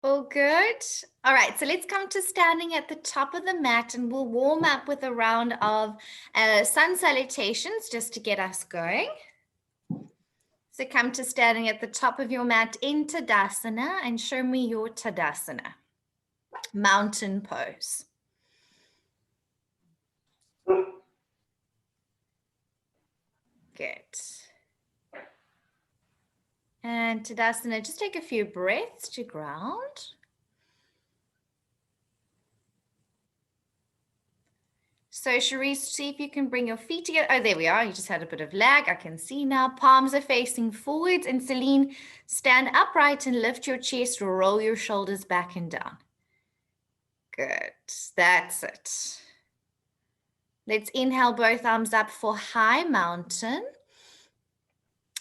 All good. All right, so let's come to standing at the top of the mat and we'll warm up with a round of sun salutations just to get us going. So come to standing at the top of your mat in Tadasana and show me your Tadasana, mountain pose. Good. And Tadasana, just take a few breaths to ground. So Sharice, see if you can bring your feet together. Oh, there we are. You just had a bit of lag. I can see now. Palms are facing forwards. And Celine, stand upright and lift your chest. Roll your shoulders back and down. Good. That's it. Let's inhale both arms up for high mountain.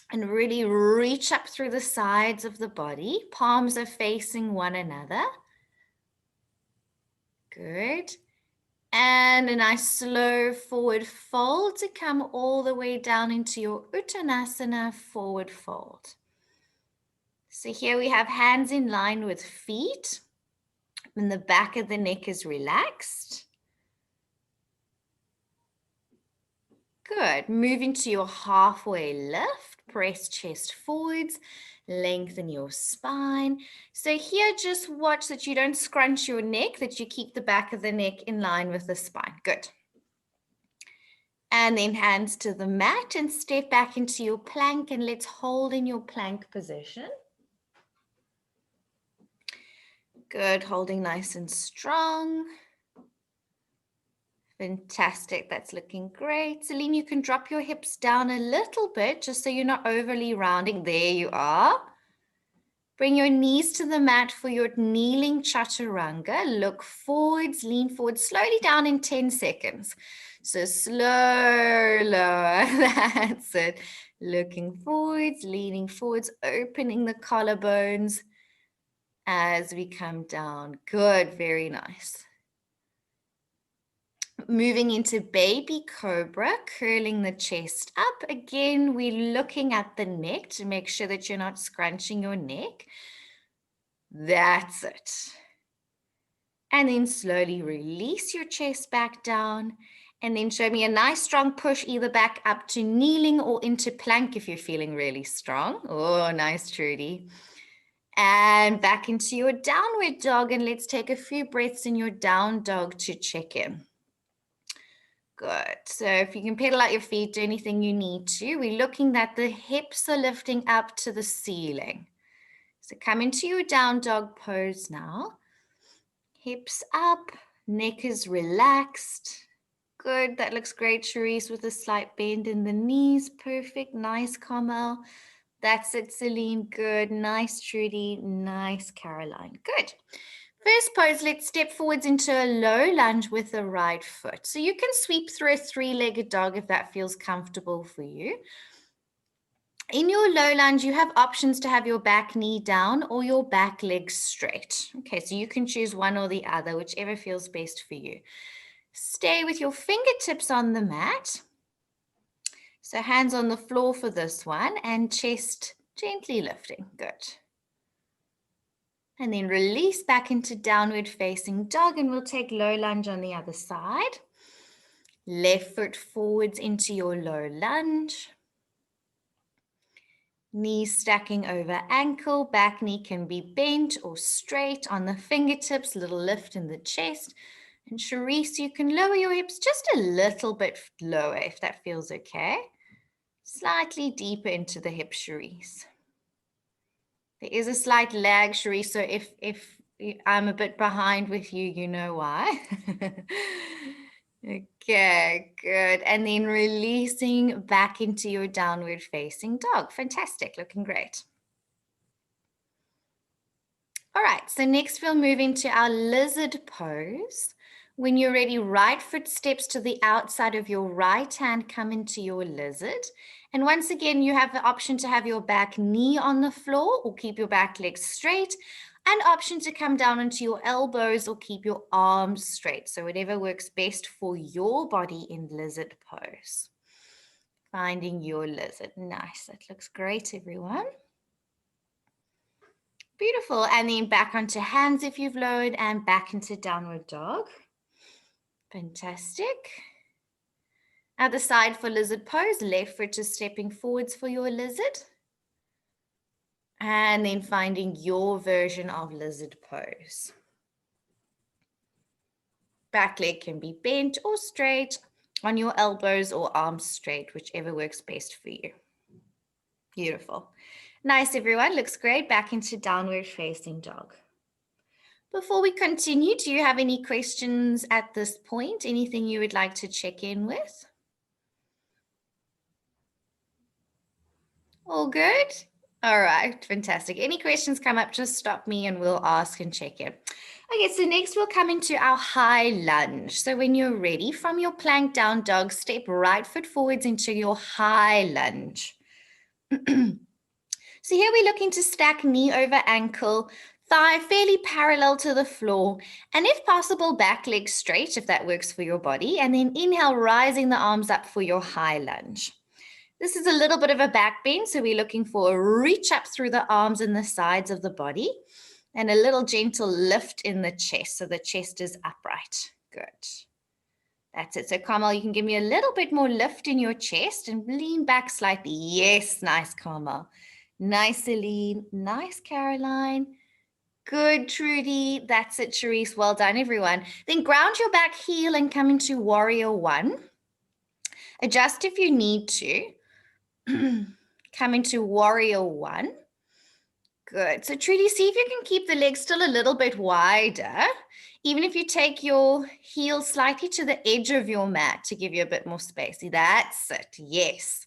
And really reach up through the sides of the body. Palms are facing one another. Good. And a nice slow forward fold to come all the way down into your Uttanasana forward fold. So here we have hands in line with feet, and the back of the neck is relaxed. Good. Moving to your halfway lift, press chest forwards, lengthen your spine. So here, just watch that you don't scrunch your neck, that you keep the back of the neck in line with the spine. Good. And then hands to the mat and step back into your plank, and let's hold in your plank position. Good, holding nice and strong. Fantastic, that's looking great. Celine, you can drop your hips down a little bit just so you're not overly rounding. There you are. Bring your knees to the mat for your kneeling chaturanga. Look forwards, lean forward, slowly down in 10 seconds. So slow, lower, that's it. Looking forwards, leaning forwards, opening the collarbones as we come down. Good, very nice. Moving into baby cobra, curling the chest up. Again, we're looking at the neck to make sure that you're not scrunching your neck. That's it. And then slowly release your chest back down. And then show me a nice strong push either back up to kneeling or into plank if you're feeling really strong. Oh, nice, Trudy. And back into your downward dog. And let's take a few breaths in your down dog to check in. Good. So if you can pedal out your feet, do anything you need to. We're looking that the hips are lifting up to the ceiling. So come into your down dog pose now. Hips up, neck is relaxed. Good, that looks great, Sharice, with a slight bend in the knees. Perfect, nice, Carmel. That's it, Celine, good. Nice, Trudy, nice, Caroline, good. First pose, let's step forwards into a low lunge with the right foot. So you can sweep through a three-legged dog if that feels comfortable for you. In your low lunge, you have options to have your back knee down or your back leg straight. Okay, so you can choose one or the other, whichever feels best for you. Stay with your fingertips on the mat. So hands on the floor for this one and chest gently lifting. Good. And then release back into downward facing dog, and we'll take low lunge on the other side. Left foot forwards into your low lunge. Knees stacking over ankle, back knee can be bent or straight on the fingertips, little lift in the chest. And Sharice, you can lower your hips just a little bit lower if that feels okay. Slightly deeper into the hip, Sharice. There is a slight lag, Sharice, so if I'm a bit behind with you, you know why. Okay, good. And then releasing back into your downward facing dog. Fantastic, looking great. All right, so next we'll move into our lizard pose. When you're ready, right foot steps to the outside of your right hand, come into your lizard. And once again, you have the option to have your back knee on the floor or keep your back legs straight, and option to come down into your elbows or keep your arms straight. So whatever works best for your body in lizard pose. Finding your lizard. Nice, that looks great, everyone. Beautiful. And then back onto hands if you've lowered and back into downward dog. Fantastic. Other side for lizard pose. Left foot is stepping forwards for your lizard. And then finding your version of lizard pose. Back leg can be bent or straight on your elbows or arms straight, whichever works best for you. Beautiful. Nice, everyone. Looks great. Back into downward facing dog. Before we continue, do you have any questions at this point? Anything you would like to check in with? All good? All right, fantastic. Any questions come up, just stop me and we'll ask and check in. Okay, so next we'll come into our high lunge. So when you're ready, from your plank down dog, step right foot forwards into your high lunge. So here we're looking to stack knee over ankle, thigh fairly parallel to the floor, and if possible, back leg straight if that works for your body. And then inhale, rising the arms up for your high lunge. This is a little bit of a back bend, so we're looking for a reach up through the arms and the sides of the body, and a little gentle lift in the chest, so the chest is upright. Good. That's it. So Carmel, you can give me a little bit more lift in your chest and lean back slightly. Yes, nice, Carmel. Nice, Celine. Nice, Caroline. Good, Trudy. That's it, Charisse. Well done, everyone. Then ground your back heel and come into warrior one. Adjust if you need to. Come into warrior one. Good. So Trudy, see if you can keep the legs still a little bit wider, even if you take your heel slightly to the edge of your mat to give you a bit more space. See, that's it. Yes.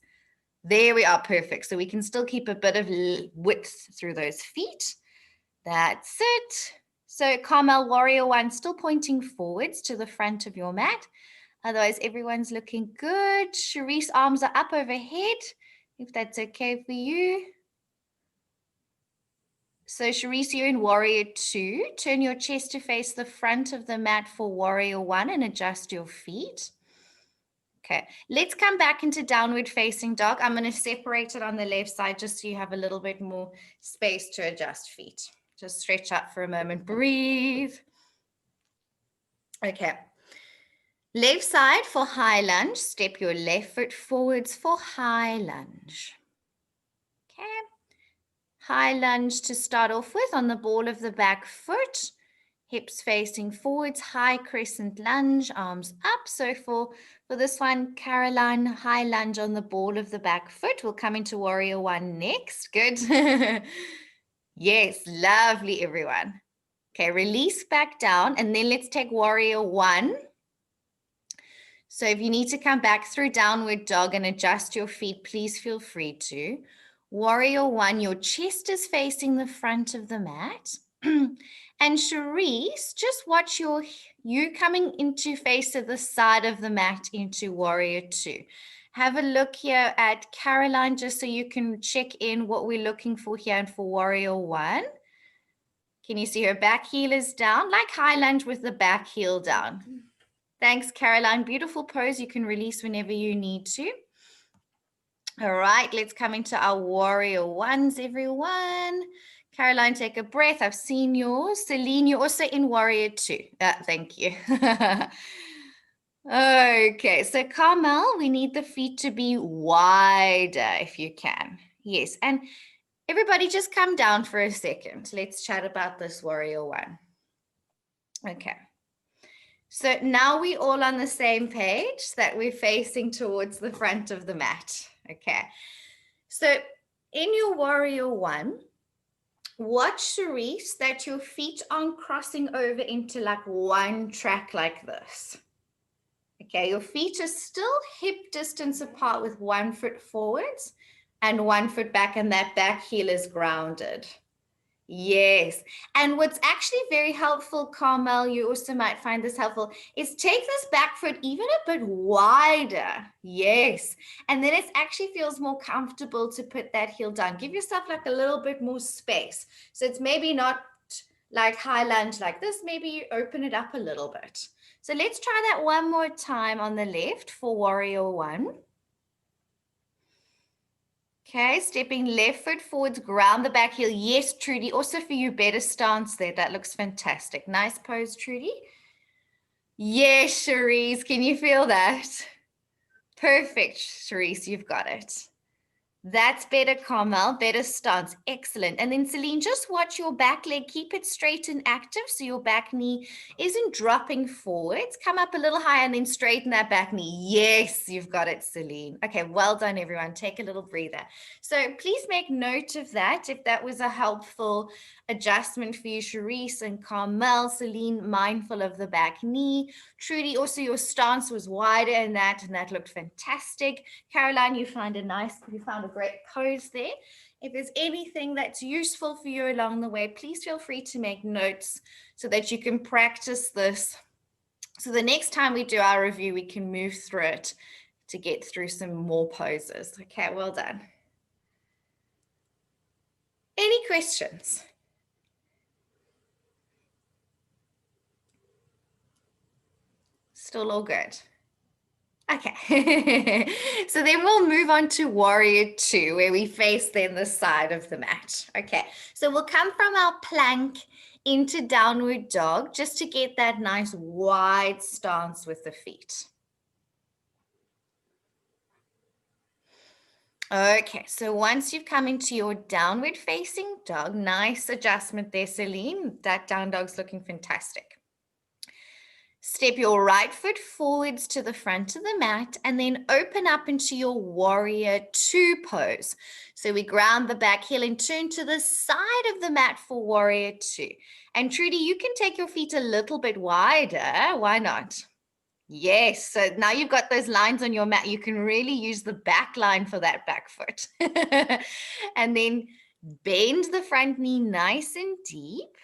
There we are. Perfect. So we can still keep a bit of width through those feet. That's it. So Carmel, warrior one, still pointing forwards to the front of your mat. Otherwise, everyone's looking good. Charisse, arms are up overhead, if that's okay for you. So Charisse, you're in warrior two. Turn your chest to face the front of the mat for warrior one and adjust your feet. Okay, let's come back into downward facing dog. I'm going to separate it on the left side just so you have a little bit more space to adjust feet. Just stretch out for a moment, breathe. Okay. Left side for high lunge. Step your left foot forwards for high lunge. Okay. High lunge to start off with on the ball of the back foot. Hips facing forwards, high crescent lunge, arms up. So for this one, Caroline, high lunge on the ball of the back foot. We'll come into warrior one next. Good. Yes, lovely, everyone. Okay, release back down, and then let's take warrior one. So if you need to come back through downward dog and adjust your feet, please feel free to. Warrior one, your chest is facing the front of the mat. And Charisse, just watch you coming into face of the side of the mat into warrior two. Have a look here at Caroline, just so you can check in what we're looking for here and for warrior one. Can you see her back heel is down, like high lunge with the back heel down? Thanks, Caroline. Beautiful pose. You can release whenever you need to. All right, let's come into our warrior ones, everyone. Caroline, take a breath. I've seen yours. Celine, you're also in warrior two. Thank you. Okay, so Carmel, we need the feet to be wider if you can. Yes, and everybody just come down for a second. Let's chat about this warrior one. Okay. So now we're all on the same page that we're facing towards the front of the mat. Okay. So in your warrior one, watch, Charisse, that your feet aren't crossing over into like one track like this. Okay, your feet are still hip distance apart with 1 foot forwards and 1 foot back, and that back heel is grounded. Yes. And what's actually very helpful, Carmel, you also might find this helpful, is take this back foot even a bit wider. Yes. And then it actually feels more comfortable to put that heel down. Give yourself like a little bit more space. So it's maybe not like high lunge like this. Maybe you open it up a little bit. So let's try that one more time on the left for warrior one. Okay, stepping left foot forwards, ground the back heel. Yes, Trudy, also for you, better stance there. That looks fantastic. Nice pose, Trudy. Yes, Cherise, can you feel that? Perfect, Cherise, you've got it. That's better, Carmel, better stance. Excellent. And then Celine, just watch your back leg. Keep it straight and active so your back knee isn't dropping forwards. Come up a little higher and then straighten that back knee. Yes, you've got it, Celine. Okay, well done, everyone. Take a little breather. So please make note of that if that was a helpful adjustment for you, Cherise and Carmel. Celine, mindful of the back knee. Trudy, also your stance was wider in that, and that looked fantastic. Caroline, you found a great pose there. If there's anything that's useful for you along the way, please feel free to make notes so that you can practice this. So the next time we do our review, we can move through it to get through some more poses. Okay, well done. Any questions? Still all good. Okay, so then we'll move on to Warrior 2, where we face then the side of the mat. Okay, so we'll come from our plank into Downward Dog just to get that nice wide stance with the feet. Okay, so once you've come into your downward facing dog, nice adjustment there, Celine. That down dog's looking fantastic. Step your right foot forwards to the front of the mat and then open up into your Warrior 2 pose. So we ground the back heel and turn to the side of the mat for Warrior 2. And Trudy, you can take your feet a little bit wider. Why not? Yes, so now you've got those lines on your mat. You can really use the back line for that back foot. And then bend the front knee nice and deep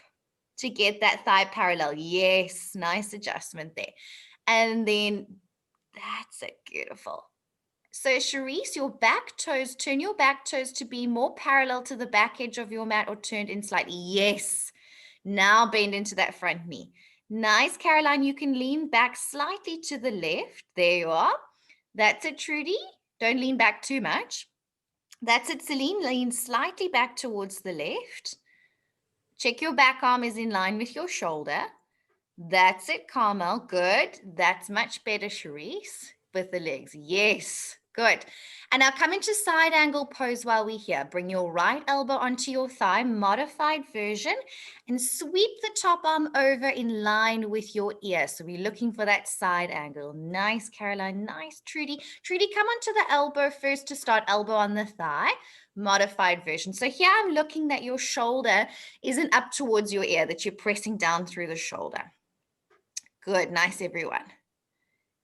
to get that thigh parallel. Yes, nice adjustment there. And then that's it, beautiful. So Cherise, your back toes, turn your back toes to be more parallel to the back edge of your mat or turned in slightly. Yes, now bend into that front knee. Nice, Caroline, you can lean back slightly to the left. There you are. That's it, Trudy. Don't lean back too much. That's it, Celine, lean slightly back towards the left. Check your back arm is in line with your shoulder. That's it, Carmel. Good. That's much better, Cherise, with the legs. Yes. Good. And now come into side angle pose while we're here. Bring your right elbow onto your thigh, modified version, and sweep the top arm over in line with your ear. So we're looking for that side angle. Nice, Caroline. Nice, Trudy. Trudy, come onto the elbow first to start, elbow on the thigh. Modified version. So here I'm looking that your shoulder isn't up towards your ear, that you're pressing down through the shoulder. Good, nice everyone.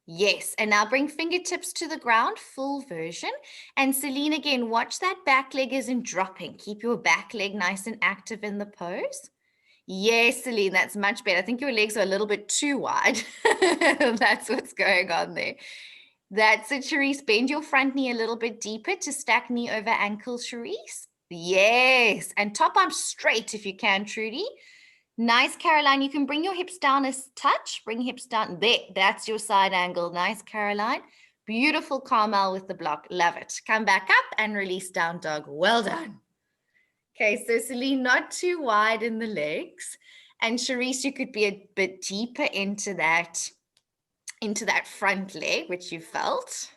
Yes, and now bring fingertips to the ground, full version. And Celine, again, watch that back leg isn't dropping. Keep your back leg nice and active in the pose. Yes, Celine, that's much better. I think your legs are a little bit too wide. That's what's going on there. That's it, Cherise. Bend your front knee a little bit deeper to stack knee over ankle, Cherise. Yes, and top arm straight if you can, Trudy. Nice, Caroline. You can bring your hips down a touch. Bring hips down. There, that's your side angle. Nice, Caroline. Beautiful, Carmel with the block. Love it. Come back up and release down dog. Well done. Okay, so Celine, not too wide in the legs. And Cherise, you could be a bit deeper into that front leg, which you felt.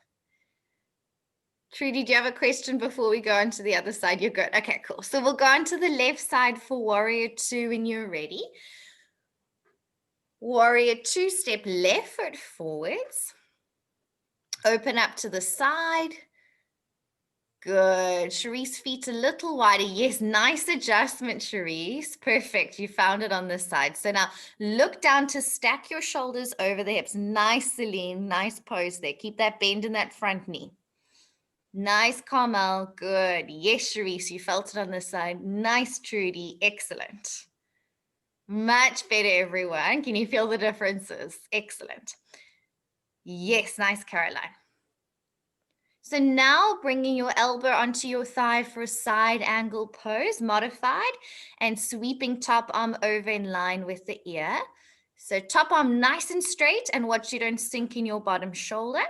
Trudy, do you have a question before we go on to the other side? You're good. Okay, cool. So we'll go on to the left side for Warrior 2 when you're ready. Warrior 2, step left foot forwards. Open up to the side. Good. Cherise, feet a little wider. Yes, nice adjustment, Cherise. Perfect. You found it on this side. So now look down to stack your shoulders over the hips. Nice, Celine. Nice pose there. Keep that bend in that front knee. Nice, Carmel. Good. Yes, Cherise, you felt it on this side. Nice, Trudy. Excellent. Much better, everyone. Can you feel the differences? Excellent. Yes, nice, Caroline. So now bringing your elbow onto your thigh for a side angle pose, modified, and sweeping top arm over in line with the ear. So top arm nice and straight, and watch you don't sink in your bottom shoulder.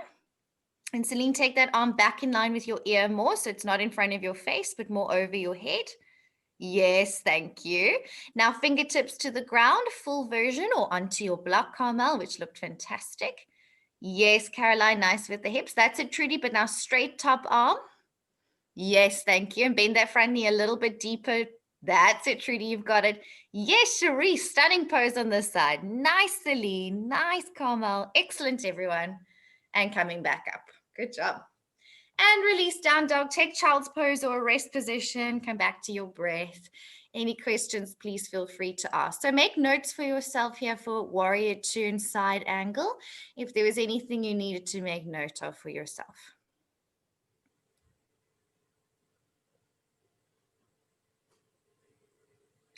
And Celine, take that arm back in line with your ear more, so it's not in front of your face, but more over your head. Yes, thank you. Now fingertips to the ground, full version, or onto your block, Carmel, which looked fantastic. Yes, Caroline, nice with the hips. That's it, Trudy, but now straight top arm. Yes, thank you. And bend that front knee a little bit deeper. That's it, Trudy, you've got it. Yes, Cherie, stunning pose on this side. Nice, Celine. Nice, Carmel. Excellent, everyone. And coming back up. Good job. And release down dog. Take child's pose or a rest position. Come back to your breath. Any questions, please feel free to ask. So make notes for yourself here for warrior 2 and side angle, if there was anything you needed to make note of for yourself.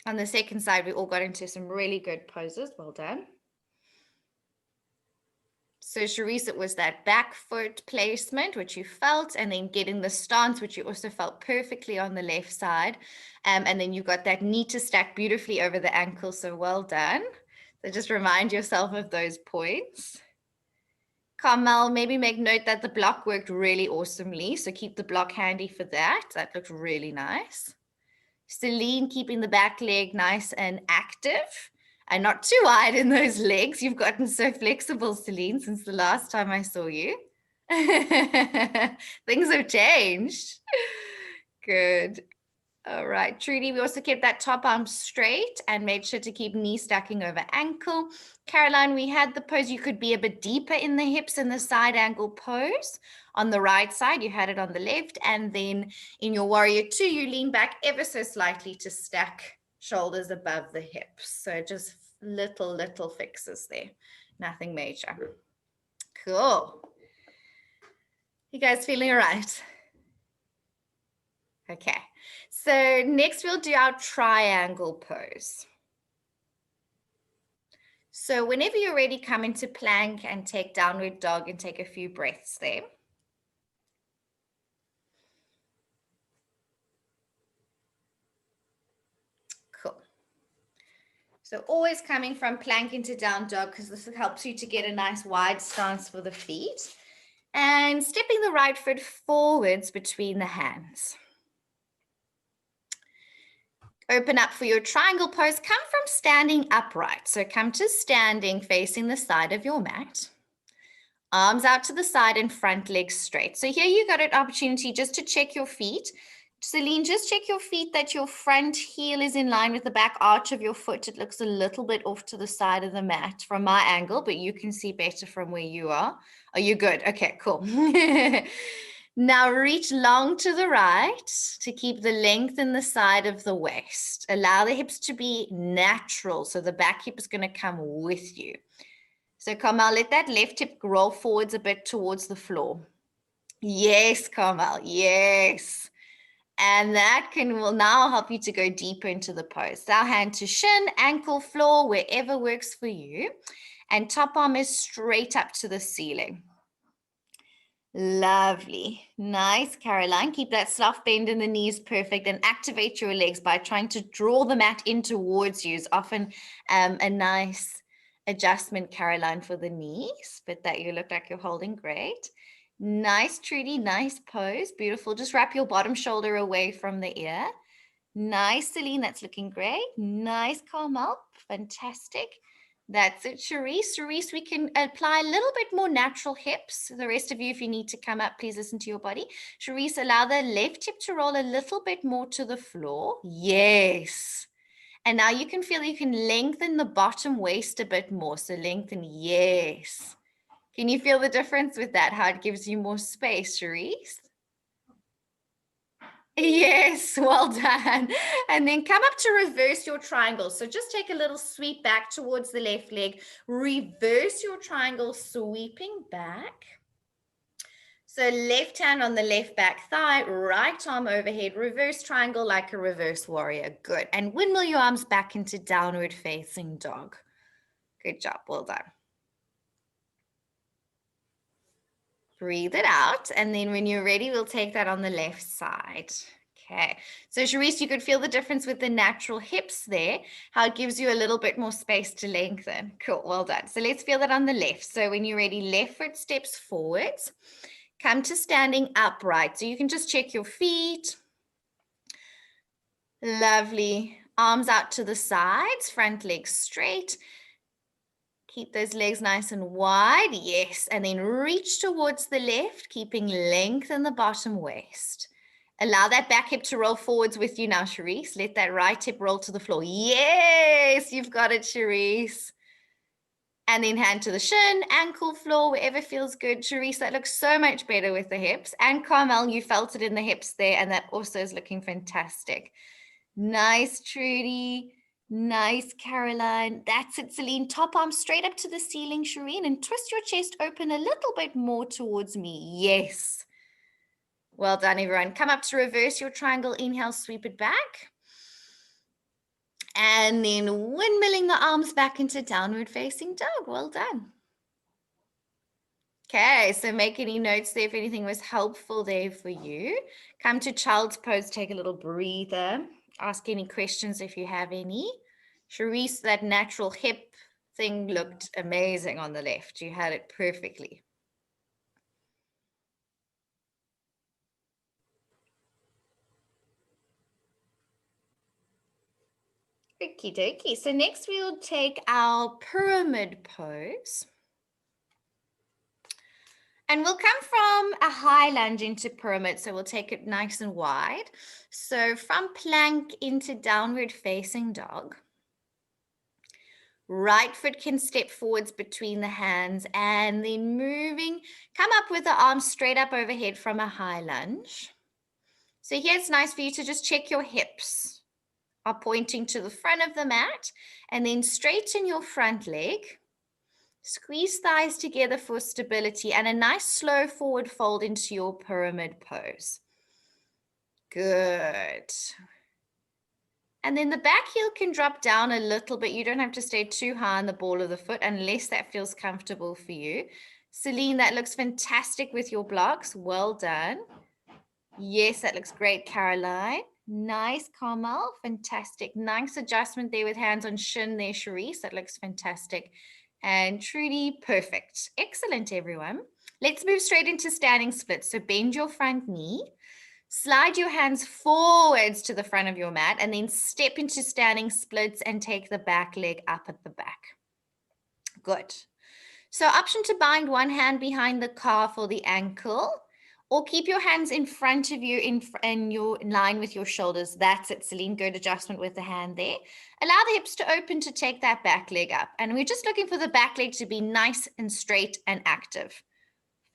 On the second side, we all got into some really good poses. Well done. So Charisse, it was that back foot placement, which you felt, and then getting the stance, which you also felt perfectly on the left side. And then you got that knee to stack beautifully over the ankle. So well done. So just remind yourself of those points. Carmel, maybe make note that the block worked really awesomely. So keep the block handy for that. That looked really nice. Celine, keeping the back leg nice and active and not too wide in those legs. You've gotten so flexible, Celine, since the last time I saw you. Things have changed. Good. All right, Trudy, we also kept that top arm straight and made sure to keep knee stacking over ankle. Caroline, we had the pose. You could be a bit deeper in the hips in the side angle pose. On the right side, you had it on the left. And then in your warrior 2, you lean back ever so slightly to stack shoulders above the hips. So just little fixes there. Nothing major. Cool. You guys feeling all right? Okay. So next we'll do our triangle pose. So whenever you're ready, come into plank and take downward dog and take a few breaths there. Cool. So always coming from plank into down dog, because this helps you to get a nice wide stance for the feet. And stepping the right foot forwards between the hands. Open up for your triangle pose. Come from standing upright. So come to standing facing the side of your mat. Arms out to the side and front legs straight. So here you got an opportunity just to check your feet. Celine, just check your feet that your front heel is in line with the back arch of your foot. It looks a little bit off to the side of the mat from my angle, but you can see better from where you are. Are you good? Okay, cool. Now reach long to the right to keep the length in the side of the waist. Allow the hips to be natural, so the back hip is going to come with you. So Carmel, let that left hip roll forwards a bit towards the floor. Yes, Carmel, yes. And that will now help you to go deeper into the pose. So hand to shin, ankle, floor, wherever works for you. And top arm is straight up to the ceiling. Lovely. Nice, Caroline. Keep that soft bend in the knees perfect and activate your legs by trying to draw the mat in towards you. Is often a nice adjustment, Caroline, for the knees, but that you look like you're holding great. Nice, Trudy. Nice pose. Beautiful. Just wrap your bottom shoulder away from the ear. Nice, Celine. That's looking great. Nice, Carmel. Fantastic. That's it, Charisse. Charisse, we can apply a little bit more natural hips. The rest of you, if you need to come up, please listen to your body. Charisse, allow the left hip to roll a little bit more to the floor. Yes. And now you can feel you can lengthen the bottom waist a bit more. So lengthen, yes. Can you feel the difference with that? How it gives you more space, Charisse? Yes, well done. And then come up to reverse your triangle. So just take a little sweep back towards the left leg. Reverse your triangle, sweeping back. So left hand on the left back thigh, right arm overhead, reverse triangle like a reverse warrior. Good. And windmill your arms back into downward facing dog. Good job. Well done. Breathe it out. And then when you're ready, we'll take that on the left side. Okay. So Charisse, you could feel the difference with the natural hips there, how it gives you a little bit more space to lengthen. Cool. Well done. So let's feel that on the left. So when you're ready, left foot steps forwards. Come to standing upright. So you can just check your feet. Lovely. Arms out to the sides, front legs straight. Keep those legs nice and wide. Yes. And then reach towards the left, keeping length in the bottom waist. Allow that back hip to roll forwards with you now, Cherise. Let that right hip roll to the floor. Yes, you've got it, Cherise. And then hand to the shin, ankle, floor, wherever feels good. Cherise, that looks so much better with the hips. And Carmel, you felt it in the hips there, and that also is looking fantastic. Nice, Trudy. Nice, Caroline. That's it, Celine. Top arm straight up to the ceiling, Shireen, and twist your chest open a little bit more towards me. Yes. Well done, everyone. Come up to reverse your triangle. Inhale, sweep it back. And then windmilling the arms back into downward facing dog. Well done. Okay, so make any notes there if anything was helpful there for you. Come to child's pose, take a little breather. Ask any questions if you have any. Cherise, that natural hip thing looked amazing on the left. You had it perfectly. Okie dokie. So next we'll take our pyramid pose. And we'll come from a high lunge into pyramid. So we'll take it nice and wide. So from plank into downward facing dog. Right foot can step forwards between the hands and then moving. Come up with the arms straight up overhead from a high lunge. So here it's nice for you to just check your hips are pointing to the front of the mat and then straighten your front leg. Squeeze thighs together for stability and a nice slow forward fold into your pyramid pose. Good. And then the back heel can drop down a little bit. You don't have to stay too high on the ball of the foot unless that feels comfortable for you. Celine, that looks fantastic with your blocks. Well done. Yes, that looks great, Caroline. Nice, Carmel. Fantastic. Nice adjustment there with hands on shin there, Cherise. That looks fantastic. And Trudy, perfect. Excellent, everyone. Let's move straight into standing splits. So bend your front knee. Slide your hands forwards to the front of your mat and then step into standing splits and take the back leg up at the back. Good. So option to bind one hand behind the calf or the ankle, or keep your hands in front of you in line with your shoulders. That's it, Celine. Good adjustment with the hand there. Allow the hips to open to take that back leg up. And we're just looking for the back leg to be nice and straight and active.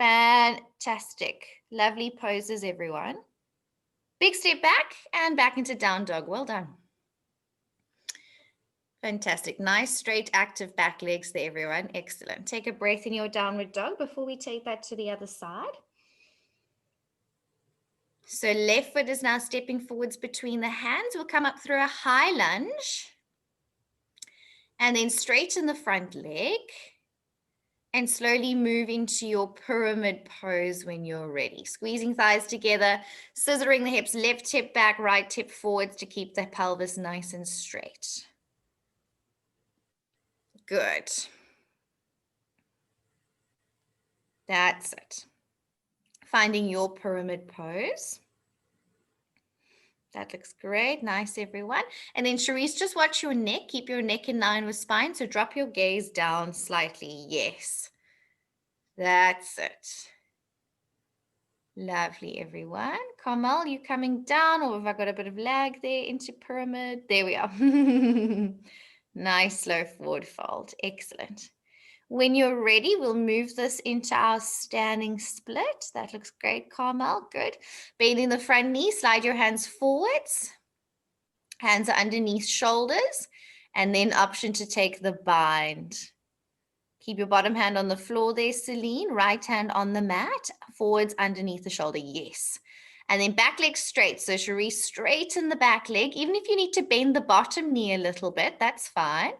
Fantastic. Lovely poses, everyone. Big step back and back into down dog. Well done. Fantastic. Nice, straight, active back legs there, everyone. Excellent. Take a breath in your downward dog before we take that to the other side. So left foot is now stepping forwards between the hands. We'll come up through a high lunge and then straighten the front leg and slowly move into your pyramid pose when you're ready. Squeezing thighs together, scissoring the hips, left hip back, right hip forwards to keep the pelvis nice and straight. Good. That's it. Finding your pyramid pose. That looks great. Nice, everyone. And then Cherise, just watch your neck. Keep your neck in line with spine. So drop your gaze down slightly. Yes. That's it. Lovely, everyone. Carmel, you coming down, or have I got a bit of lag there into pyramid? There we are. Nice slow forward fold. Excellent. When you're ready, we'll move this into our standing split. That looks great, Carmel. Good. Bending the front knee, slide your hands forwards. Hands are underneath shoulders, and then option to take the bind. Keep your bottom hand on the floor there, Celine. Right hand on the mat, forwards underneath the shoulder. Yes. And then back leg straight. So Cherise, straighten the back leg. Even if you need to bend the bottom knee a little bit, that's fine.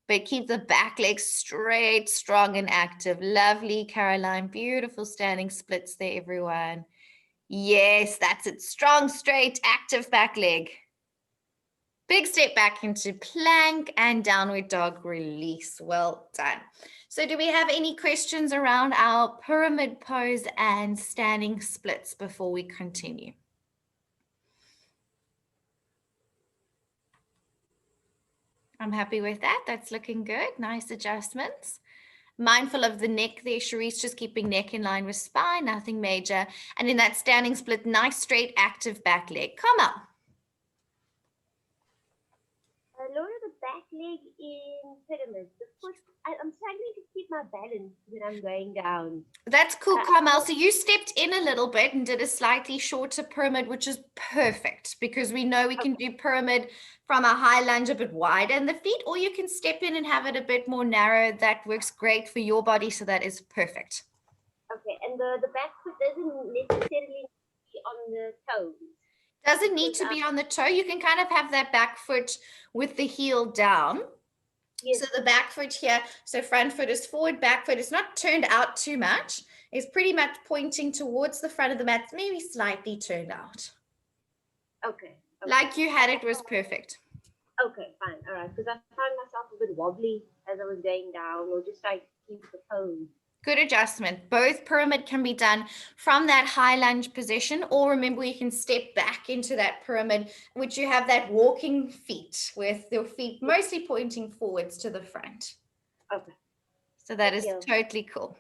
But keep the back leg straight, strong and active. Lovely, Caroline. Beautiful standing splits there, everyone. Yes, that's it. Strong, straight, active back leg. Big step back into plank and downward dog release. Well done. So do we have any questions around our pyramid pose and standing splits before we continue? I'm happy with that. That's looking good. Nice adjustments. Mindful of the neck there, Sharice, just keeping neck in line with spine, nothing major. And in that standing split, nice straight active back leg. Come on. Lower the back leg in pyramid. The foot, I'm struggling to keep my balance when I'm going down. That's cool, Carmel. So you stepped in a little bit and did a slightly shorter pyramid, which is perfect because we know we can do pyramid from a high lunge a bit wider in the feet, or you can step in and have it a bit more narrow. That works great for your body. So that is perfect. Okay, and the back foot doesn't necessarily be on the toes. Doesn't need to be on the toe. You can kind of have that back foot with the heel down. Yes. So the back foot here, so front foot is forward, back foot is not turned out too much. It's pretty much pointing towards the front of the mat, maybe slightly turned out. Okay. Like you had it was perfect. Okay, fine. All right, because I found myself a bit wobbly as I was going down, or just like keep the pose. Good adjustment. Both pyramid can be done from that high lunge position, or remember you can step back into that pyramid, which you have that walking feet with your feet mostly pointing forwards to the front. Okay. So that is totally cool.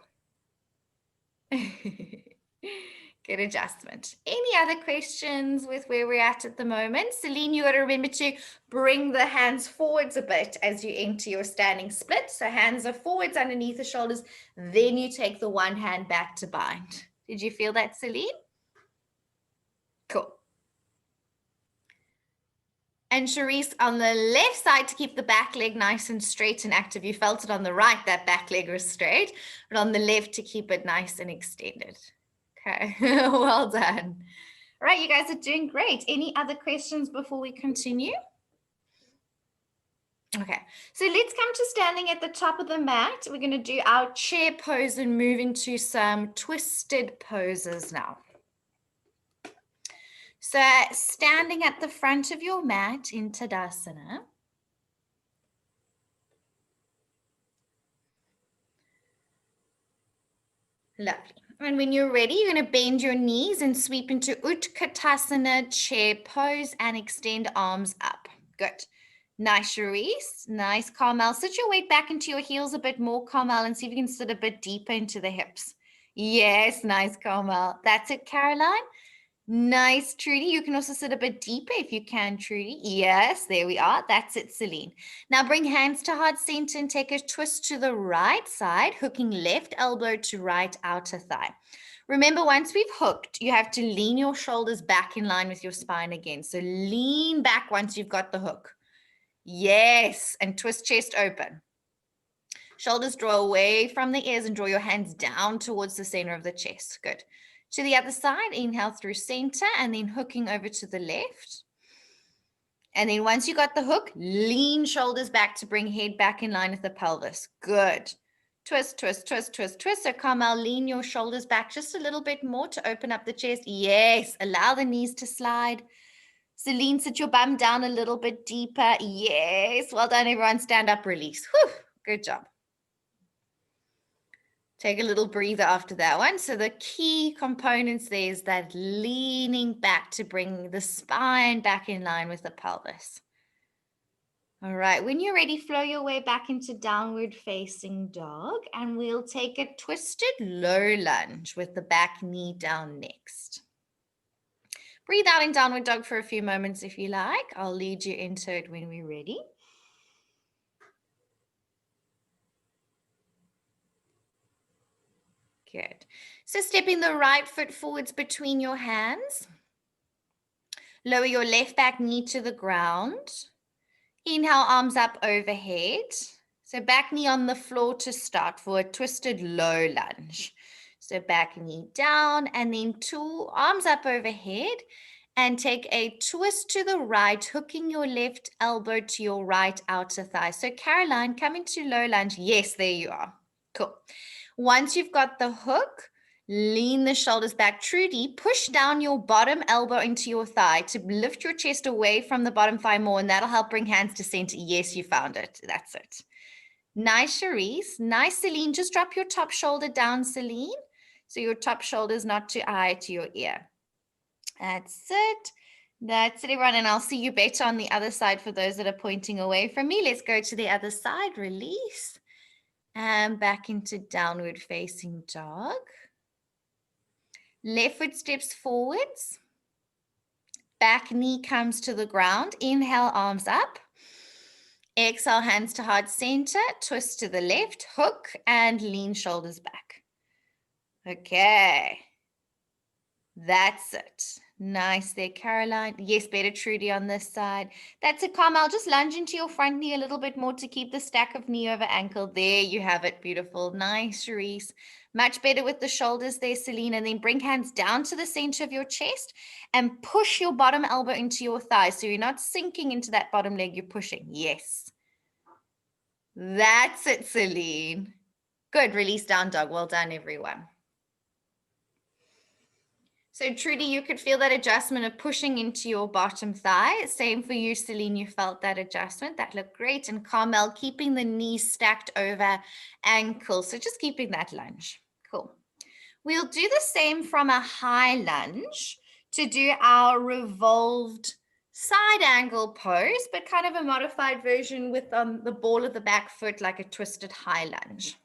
Good adjustment. Any other questions with where we're at the moment? Celine, you got to remember to bring the hands forwards a bit as you enter your standing split. So hands are forwards underneath the shoulders. Then you take the one hand back to bind. Did you feel that, Celine? Cool. And Sharice, on the left side to keep the back leg nice and straight and active. You felt it on the right, that back leg was straight, but on the left to keep it nice and extended. Okay, well done. All right, you guys are doing great. Any other questions before we continue? Okay, so let's come to standing at the top of the mat. We're going to do our chair pose and move into some twisted poses now. So standing at the front of your mat in Tadasana. Lovely. And when you're ready, you're going to bend your knees and sweep into Utkatasana chair pose and extend arms up. Good. Nice, Sharice. Nice, Carmel. Sit your weight back into your heels a bit more, Carmel, and see if you can sit a bit deeper into the hips. Yes, nice, Carmel. That's it, Caroline. Nice, Trudy. You can also sit a bit deeper if you can, Trudy. Yes, there we are. That's it, Celine. Now bring hands to heart center and take a twist to the right side, hooking left elbow to right outer thigh. Remember, once we've hooked, you have to lean your shoulders back in line with your spine again. So lean back once you've got the hook. Yes, and twist chest open. Shoulders draw away from the ears and draw your hands down towards the center of the chest. Good. To the other side, inhale through center and then hooking over to the left. And then once you got the hook, lean shoulders back to bring head back in line with the pelvis. Good. Twist, twist, twist, twist, twist. So Carmel, lean your shoulders back just a little bit more to open up the chest. Yes. Allow the knees to slide. Celine, sit your bum down a little bit deeper. Yes. Well done, everyone. Stand up, release. Whew. Good job. Take a little breather after that one. So the key components there is that leaning back to bring the spine back in line with the pelvis. All right, when you're ready, flow your way back into downward facing dog, and we'll take a twisted low lunge with the back knee down next. Breathe out in downward dog for a few moments if you like. I'll lead you into it when we're ready. Good. So stepping the right foot forwards between your hands. Lower your left back knee to the ground. Inhale, arms up overhead. So back knee on the floor to start for a twisted low lunge. So back knee down and then two arms up overhead and take a twist to the right, hooking your left elbow to your right outer thigh. So Caroline, come into low lunge. Yes, there you are. Cool. Once you've got the hook, Lean the shoulders back. Trudy, push down your bottom elbow into your thigh to lift your chest away from the bottom thigh more, and that'll help bring hands to center. Yes, you found it. That's it. Nice, Charisse. Nice, Celine. Just drop your top shoulder down, Celine. So your top shoulder is not too high to your ear. That's it. That's it, everyone. And I'll see you better on the other side for those that are pointing away from me. Let's go to the other side. Release. And back into downward facing dog. Left foot steps forwards. Back knee comes to the ground. Inhale, arms up. Exhale, hands to heart center. Twist to the left, hook, and lean shoulders back. Okay. That's it. Nice there, Caroline. Yes, better, Trudy, on this side. That's it, Carmel. Just lunge into your front knee a little bit more to keep the stack of knee over ankle. There you have it. Beautiful. Nice, Charisse. Much better with the shoulders there, Celine. And then bring hands down to the center of your chest and push your bottom elbow into your thigh. So you're not sinking into that bottom leg, you're pushing. Yes. That's it, Celine. Good. Release down dog. Well done, everyone. So Trudy, you could feel that adjustment of pushing into your bottom thigh. Same for you, Celine, you felt that adjustment. That looked great. And Carmel, keeping the knees stacked over ankle. So just keeping that lunge. Cool. We'll do the same from a high lunge to do our revolved side angle pose, but kind of a modified version with the ball of the back foot like a twisted high lunge.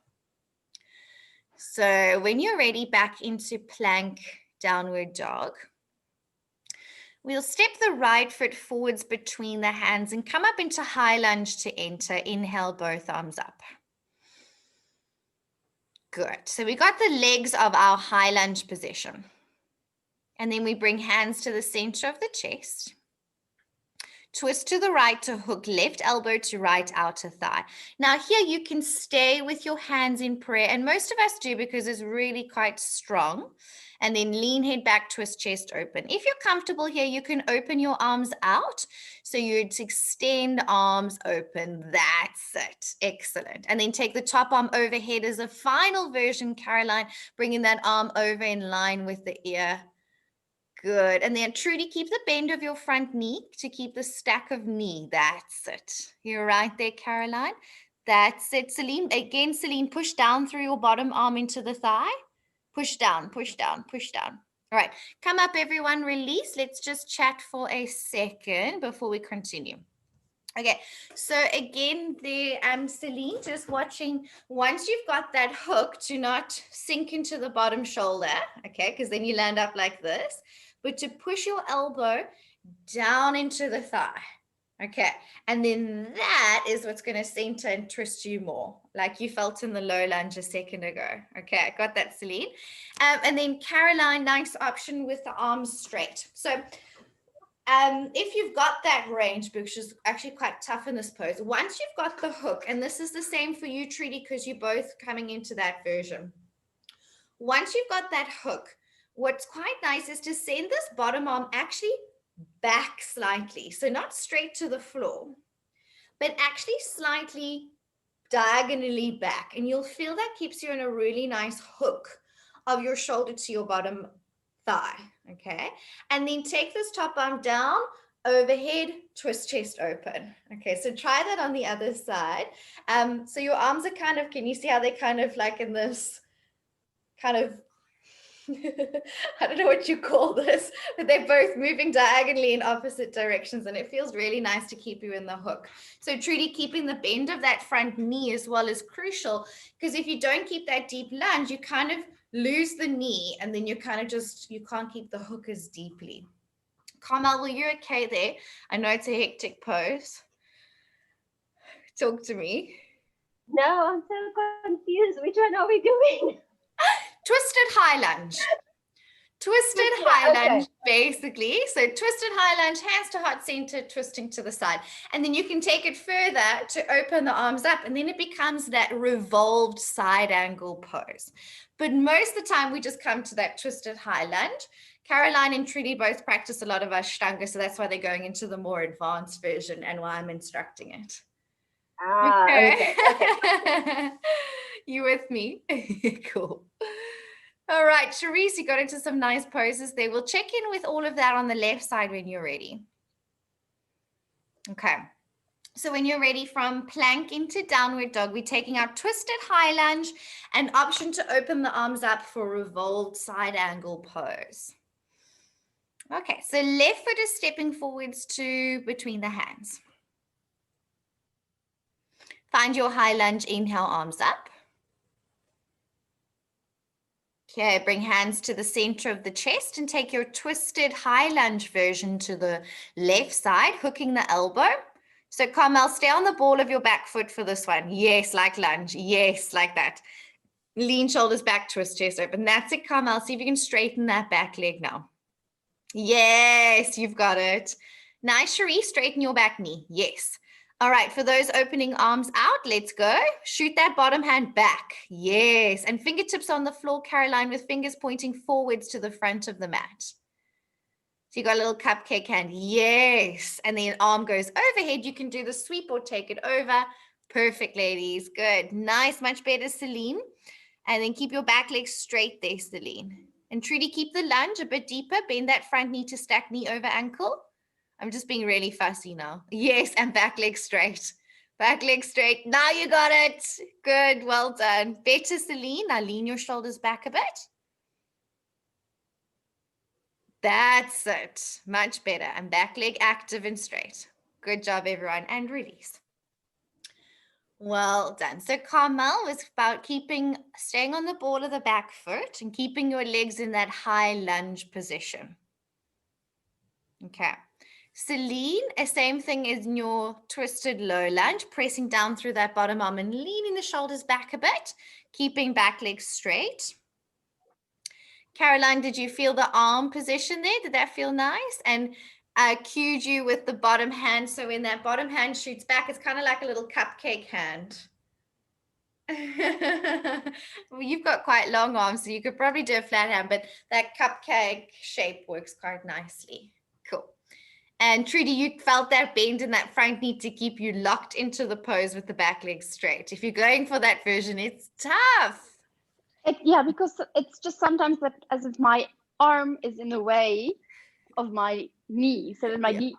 So when you're ready, back into plank downward dog. We'll step the right foot forwards between the hands and come up into high lunge to enter. Inhale, both arms up. Good. So we got the legs of our high lunge position. And then we bring hands to the center of the chest. Twist to the right to hook left elbow to right outer thigh. Now here you can stay with your hands in prayer, and most of us do because it's really quite strong. And then lean head back, twist chest open. If you're comfortable here, you can open your arms out. So you'd extend arms open. That's it. Excellent. And then take the top arm overhead as a final version, Caroline, bringing that arm over in line with the ear. Good. And then Trudy, keep the bend of your front knee to keep the stack of knee. That's it. You're right there, Caroline. That's it, Celine. Again, Celine, push down through your bottom arm into the thigh. Push down, push down, push down. All right, come up, everyone, release. Let's just chat for a second before we continue. Okay, so again, there, Celine, just watching. Once you've got that hook, do not sink into the bottom shoulder, okay, because then you land up like this, but to push your elbow down into the thigh. Okay, and then that is what's going to center and twist you more, like you felt in the low lunge a second ago. Okay, got that, Celine. And then Caroline, nice option with the arms straight. So if you've got that range, which is actually quite tough in this pose, once you've got the hook, and this is the same for you, Trudy, because you're both coming into that version. Once you've got that hook, what's quite nice is to send this bottom arm actually back slightly. So not straight to the floor, but actually slightly diagonally back. And you'll feel that keeps you in a really nice hook of your shoulder to your bottom thigh. Okay. And then take this top arm down, overhead, twist chest open. Okay. So try that on the other side. So your arms are kind of, can you see how they're kind of like in this kind of, I don't know what you call this, but they're both moving diagonally in opposite directions, and it feels really nice to keep you in the hook. So Trudy, keeping the bend of that front knee as well is crucial, because if you don't keep that deep lunge, you kind of lose the knee, and then you kind of just, you can't keep the hook as deeply. Carmel, were you okay there? I know it's a hectic pose. Talk to me. No, I'm so confused. Which one are we doing? Twisted high lunge. Twisted high lunge, basically. So twisted high lunge, hands to heart center, twisting to the side. And then you can take it further to open the arms up, and then it becomes that revolved side angle pose. But most of the time, we just come to that twisted high lunge. Caroline and Trudy both practice a lot of Ashtanga, so that's why they're going into the more advanced version and why I'm instructing it. Okay. You with me? Cool. All right, Charisse, you got into some nice poses there. We'll check in with all of that on the left side when you're ready. Okay. So when you're ready, from plank into downward dog, we're taking our twisted high lunge and option to open the arms up for revolved side angle pose. Okay, so left foot is stepping forwards to between the hands. Find your high lunge, inhale, arms up. Okay, bring hands to the center of the chest and take your twisted high lunge version to the left side, hooking the elbow. So Carmel, stay on the ball of your back foot for this one. Yes, like lunge. Yes, like that. Lean shoulders back, twist chest open. That's it, Carmel. See if you can straighten that back leg now. Yes, you've got it. Nice, Cherie, straighten your back knee. Yes. All right, for those opening arms out, let's go. Shoot that bottom hand back. Yes, and fingertips on the floor, Caroline, with fingers pointing forwards to the front of the mat. So you got a little cupcake hand. Yes, and then arm goes overhead. You can do the sweep or take it over. Perfect, ladies. Good. Nice, much better, Celine. And then keep your back leg straight there, Celine. And Trudy, keep the lunge a bit deeper. Bend that front knee to stack knee over ankle. I'm just being really fussy now. Yes, and back leg straight. Back leg straight. Now you got it. Good, well done. Better, Celine. Now lean your shoulders back a bit. That's it. Much better. And back leg active and straight. Good job, everyone. And release. Well done. So Carmel was about staying on the ball of the back foot and keeping your legs in that high lunge position. Okay. Celine, the same thing as in your twisted low lunge, pressing down through that bottom arm and leaning the shoulders back a bit, keeping back legs straight. Caroline, did you feel the arm position there? Did that feel nice? And I cued you with the bottom hand. So when that bottom hand shoots back, it's kind of like a little cupcake hand. Well, you've got quite long arms, so you could probably do a flat hand, but that cupcake shape works quite nicely. Cool. And Trudy, you felt that bend in that front knee to keep you locked into the pose with the back leg straight. If you're going for that version, it's tough. Yeah, because it's just sometimes that as if my arm is in the way of my knee, so that my knee,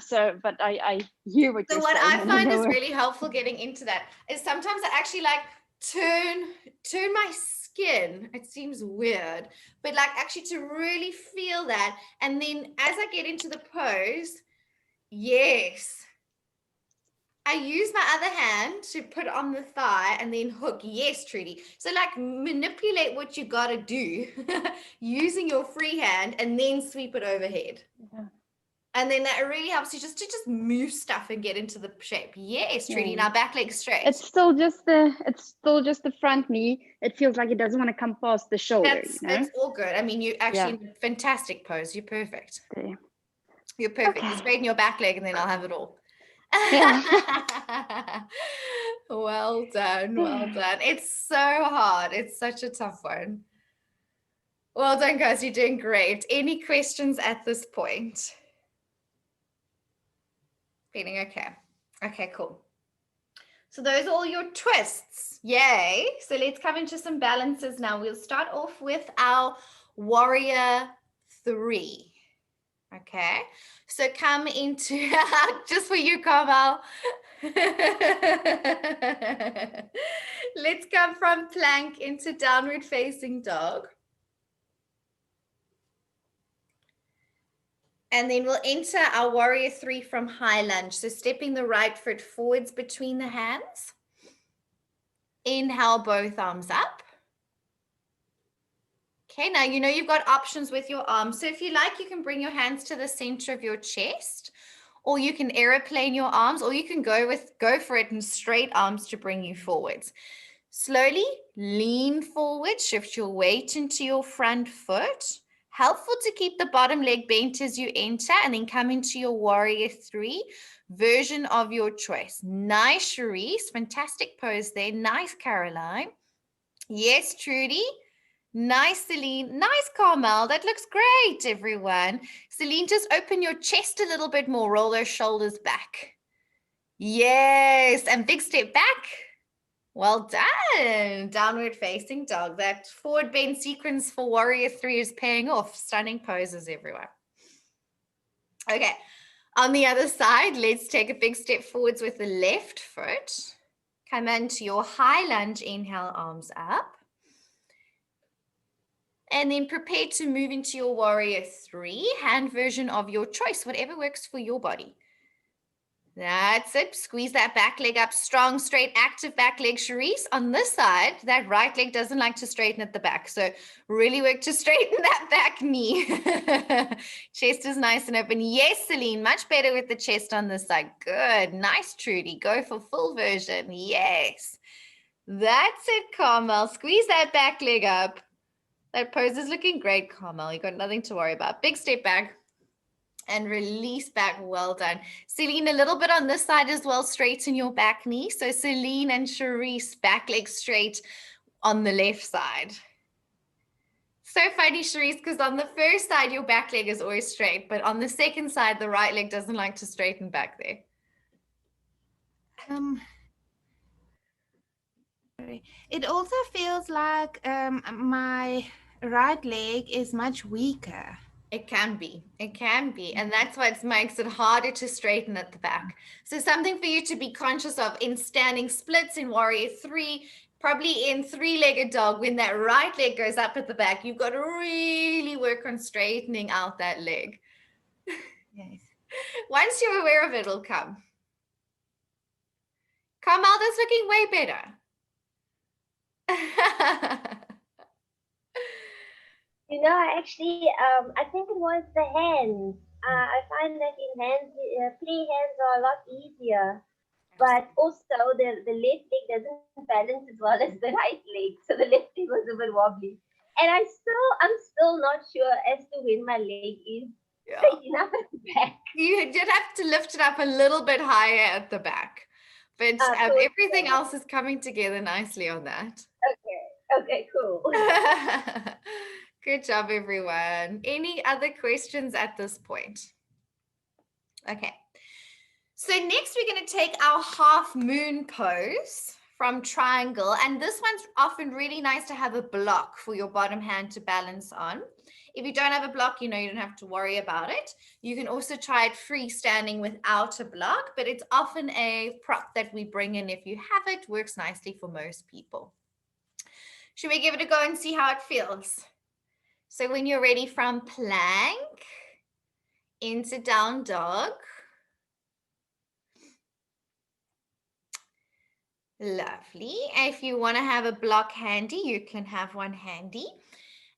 so but I hear what you're saying. So what I find is really helpful getting into that is sometimes I actually like turn my skin. It seems weird, but like actually to really feel that. And then as I get into the pose, yes, I use my other hand to put on the thigh and then hook. Yes, Trudy. So like manipulate what you got to do using your free hand and then sweep it overhead. Yeah. And then that really helps you to just move stuff and get into the shape. Yes, Trudy. Now back leg straight. It's still just the front knee. It feels like it doesn't want to come past the shoulder. It's all good. I mean, you actually in a fantastic pose. You're perfect. Okay. You're perfect. Okay. You straighten your back leg and then I'll have it all. Yeah. Well done. Well done. It's so hard. It's such a tough one. Well done, guys. You're doing great. Any questions at this point? Feeling okay. Okay, cool. So those are all your twists. Yay. So let's come into some balances now. We'll start off with our warrior 3. Okay, so come into, just for you, Carmel. Let's come from plank into downward facing dog. And then we'll enter our warrior 3 from high lunge. So stepping the right foot forwards between the hands. Inhale, both arms up. Okay, now you know you've got options with your arms. So if you like, you can bring your hands to the center of your chest, or you can aeroplane your arms, or you can go for it in straight arms to bring you forwards. Slowly lean forward, shift your weight into your front foot. Helpful to keep the bottom leg bent as you enter, and then come into your warrior 3 version of your choice. Nice, Charisse. Fantastic pose there. Nice, Caroline. Yes, Trudy. Nice, Celine. Nice, Carmel. That looks great, everyone. Celine, just open your chest a little bit more. Roll those shoulders back. Yes, and big step back. Well done. Downward facing dog. That forward bend sequence for warrior 3 is paying off. Stunning poses, everyone. Okay, on the other side, let's take a big step forwards with the left foot. Come into your high lunge, inhale, arms up. And then prepare to move into your warrior 3, hand version of your choice, whatever works for your body. That's it. Squeeze that back leg up, strong, straight, active back leg. Charisse, on this side, that right leg doesn't like to straighten at the back. So really work to straighten that back knee. Chest is nice and open. Yes, Celine, much better with the chest on this side. Good. Nice, Trudy. Go for full version. Yes. That's it, Carmel. Squeeze that back leg up. That pose is looking great, Carmel. You got nothing to worry about. Big step back. And release back. Well done. Celine, a little bit on this side as well. Straighten your back knee. So Celine and Charisse, back leg straight on the left side. So funny, Charisse, because on the first side, your back leg is always straight. But on the second side, the right leg doesn't like to straighten back there. It also feels like my right leg is much weaker. It can be. It can be. And that's what makes it harder to straighten at the back. So something for you to be conscious of in standing splits in warrior 3, probably in 3-legged dog, when that right leg goes up at the back, you've got to really work on straightening out that leg. Yes. Once you're aware of it, it'll come. Carmel, that's looking way better. You know, I think it was the hands. I find that in hands, free hands are a lot easier. But also, the left leg doesn't balance as well as the right leg. So the left leg was a bit wobbly. And I'm still not sure as to when my leg is straight enough at the back. You did have to lift it up a little bit higher at the back. But everything else is coming together nicely on that. Okay, cool. Good job, everyone. Any other questions at this point? Okay. So next we're going to take our half moon pose from triangle. And this one's often really nice to have a block for your bottom hand to balance on. If you don't have a block, you don't have to worry about it. You can also try it freestanding without a block, but it's often a prop that we bring in if you have it. Works nicely for most people. Should we give it a go and see how it feels? So when you're ready, from plank into down dog. Lovely. If you want to have a block handy, you can have one handy.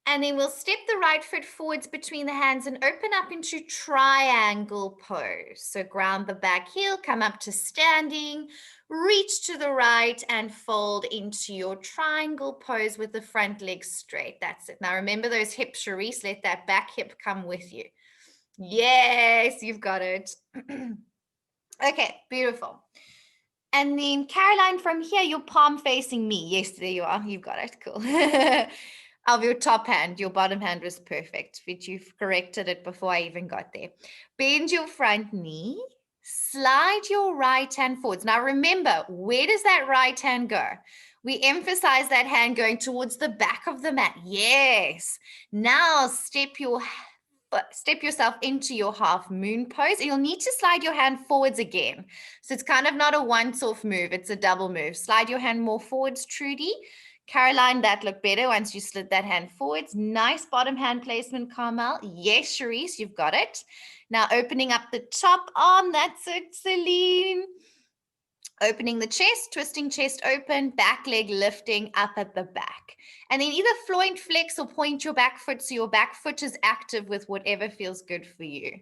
And then we'll step the right foot forwards between the hands and open up into triangle pose. So ground the back heel, come up to standing, reach to the right and fold into your triangle pose with the front leg straight. That's it. Now remember those hips, Charisse, let that back hip come with you. Yes, you've got it. Okay, beautiful. And then Caroline, from here, your palm facing me. Yes, there you are. You've got it. Cool. Of your top hand, your bottom hand was perfect, but you've corrected it before I even got there. Bend your front knee. Slide your right hand forwards. Now remember, where does that right hand go? We emphasize that hand going towards the back of the mat. Yes. Now step yourself into your half moon pose. You'll need to slide your hand forwards again. So it's kind of not a once-off move. It's a double move. Slide your hand more forwards, Trudy. Caroline, that looked better once you slid that hand forwards. Nice bottom hand placement, Carmel. Yes, Charisse, you've got it. Now opening up the top arm. That's it, Celine. Opening the chest, twisting chest open, back leg lifting up at the back. And then either floint flex or point your back foot so your back foot is active with whatever feels good for you.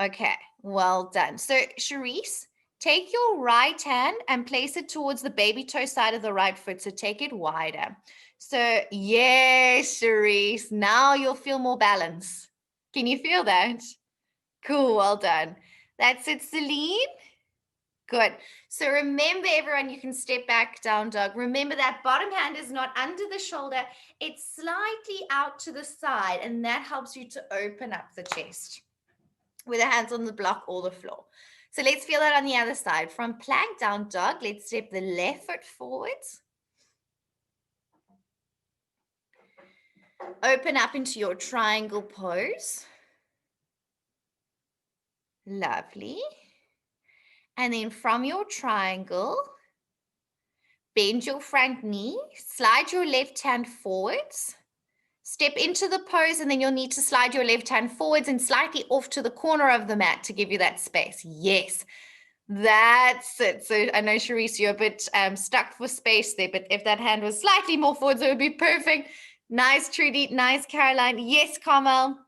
Okay, well done. So Charisse, take your right hand and place it towards the baby toe side of the right foot. So take it wider. So yes, Charisse, now you'll feel more balance. Can you feel that? Cool, well done. That's it, Celine. Good. So remember, everyone, you can step back, down dog. Remember that bottom hand is not under the shoulder. It's slightly out to the side, and that helps you to open up the chest with the hands on the block or the floor. So let's feel that on the other side. From plank down dog, let's step the left foot forwards. Open up into your triangle pose. Lovely. And then from your triangle, bend your front knee, slide your left hand forwards, step into the pose, and then you'll need to slide your left hand forwards and slightly off to the corner of the mat to give you that space. Yes, that's it. So I know, Sharice, you're a bit stuck for space there, but if that hand was slightly more forwards, it would be perfect. Nice, Trudy. Nice, Caroline. Yes, Carmel.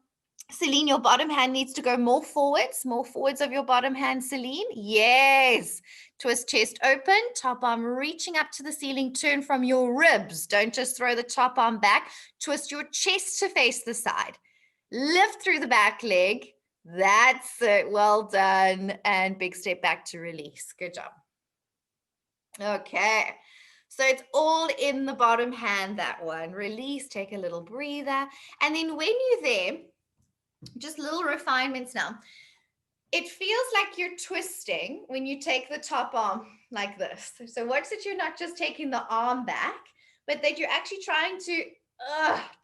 Celine, your bottom hand needs to go more forwards of your bottom hand, Celine. Yes. Twist chest open, top arm reaching up to the ceiling, turn from your ribs. Don't just throw the top arm back. Twist your chest to face the side. Lift through the back leg. That's it. Well done. And big step back to release. Good job. Okay. So it's all in the bottom hand, that one. Release, take a little breather. And then when you're there, just little refinements now. It feels like you're twisting when you take the top arm like this. So watch that you're not just taking the arm back, but that you're actually trying to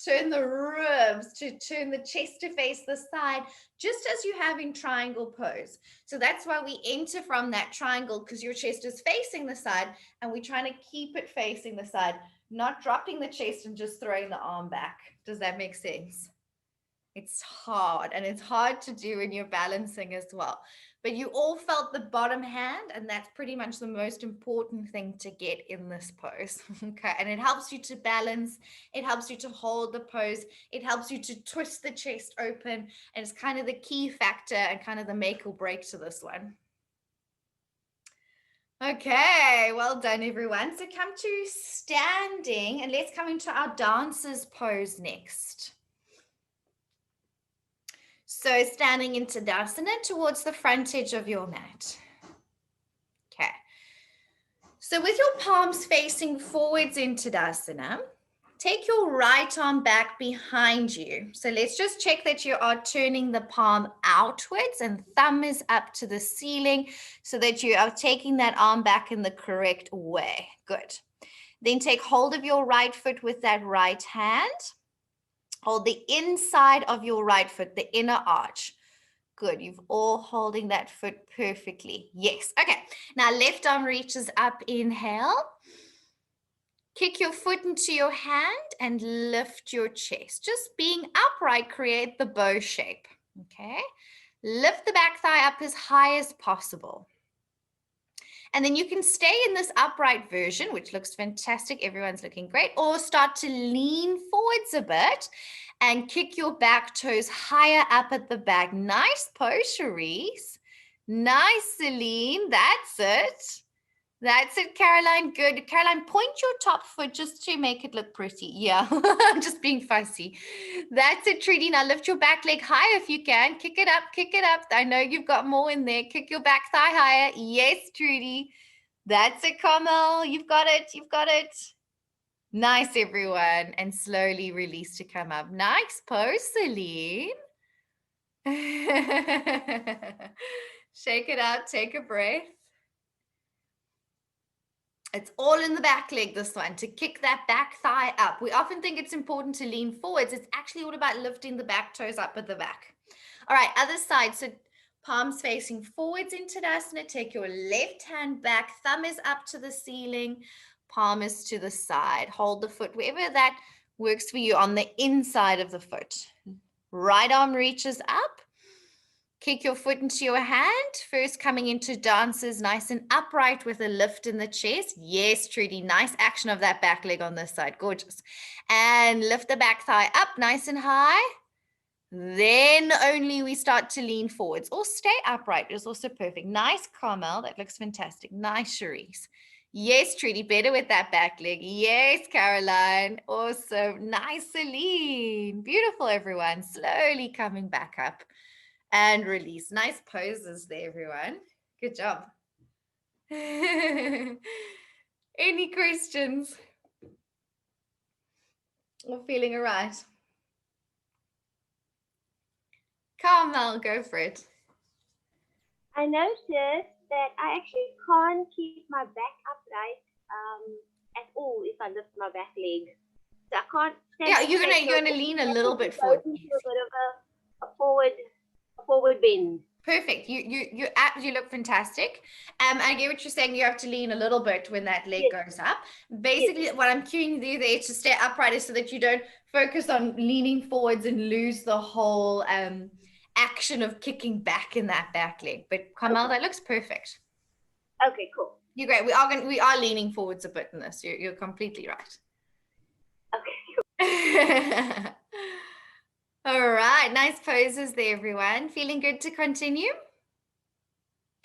turn the ribs, to turn the chest to face the side, just as you have in triangle pose. So that's why we enter from that triangle, because your chest is facing the side and we're trying to keep it facing the side, not dropping the chest and just throwing the arm back. Does that make sense? It's hard, and it's hard to do when you're balancing as well. But you all felt the bottom hand, and that's pretty much the most important thing to get in this pose. Okay, and it helps you to balance, it helps you to hold the pose, it helps you to twist the chest open, and it's kind of the key factor and kind of the make or break to this one. Okay, well done, everyone. So come to standing, and let's come into our dancer's pose next. So standing in Tadasana towards the front edge of your mat. Okay. So with your palms facing forwards in Tadasana, take your right arm back behind you. So let's just check that you are turning the palm outwards and thumb is up to the ceiling so that you are taking that arm back in the correct way. Good. Then take hold of your right foot with that right hand. Hold the inside of your right foot, the inner arch. Good. You've all holding that foot perfectly. Yes. Okay. Now left arm reaches up. Inhale. Kick your foot into your hand and lift your chest. Just being upright, create the bow shape. Okay. Lift the back thigh up as high as possible. And then you can stay in this upright version, which looks fantastic. Everyone's looking great. Or start to lean forwards a bit and kick your back toes higher up at the back. Nice pose, Cherise. Nice, Celine. That's it. That's it, Caroline. Good. Caroline, point your top foot just to make it look pretty. Yeah, just being fussy. That's it, Trudy. Now lift your back leg higher if you can. Kick it up, kick it up. I know you've got more in there. Kick your back thigh higher. Yes, Trudy. That's it, Carmel. You've got it. You've got it. Nice, everyone. And slowly release to come up. Nice pose, Celine. Shake it out. Take a breath. It's all in the back leg, this one, to kick that back thigh up. We often think it's important to lean forwards. It's actually all about lifting the back toes up at the back. All right, other side. So palms facing forwards in Tadasana. Take your left hand back. Thumb is up to the ceiling. Palm is to the side. Hold the foot wherever that works for you on the inside of the foot. Right arm reaches up. Kick your foot into your hand. First coming into dances nice and upright with a lift in the chest. Yes, Trudy, nice action of that back leg on this side. Gorgeous. And lift the back thigh up nice and high. Then only we start to lean forwards or stay upright is also perfect. Nice, Carmel. That looks fantastic. Nice, Cherise. Yes, Trudy, better with that back leg. Yes, Caroline. Awesome. Nice, Celine. Beautiful, everyone. Slowly coming back up. And release. Nice poses there, everyone. Good job. Any questions? Or feeling all right? Carmel, go for it. I noticed that I actually can't keep my back upright at all if I lift my back leg. So I can't stand Yeah, up you're straight. gonna lean a little bit Go forward. into a bit of a forward bend. Perfect. You look fantastic. I get what you're saying. You have to lean a little bit when that leg Yes. goes up. Basically, what I'm cueing you there to stay upright is so that you don't focus on leaning forwards and lose the whole action of kicking back in that back leg. But Carmel, that looks perfect. Okay, cool. You're great. We are leaning forwards a bit in this. You're completely right. Okay. All right, nice poses there, everyone. Feeling good to continue?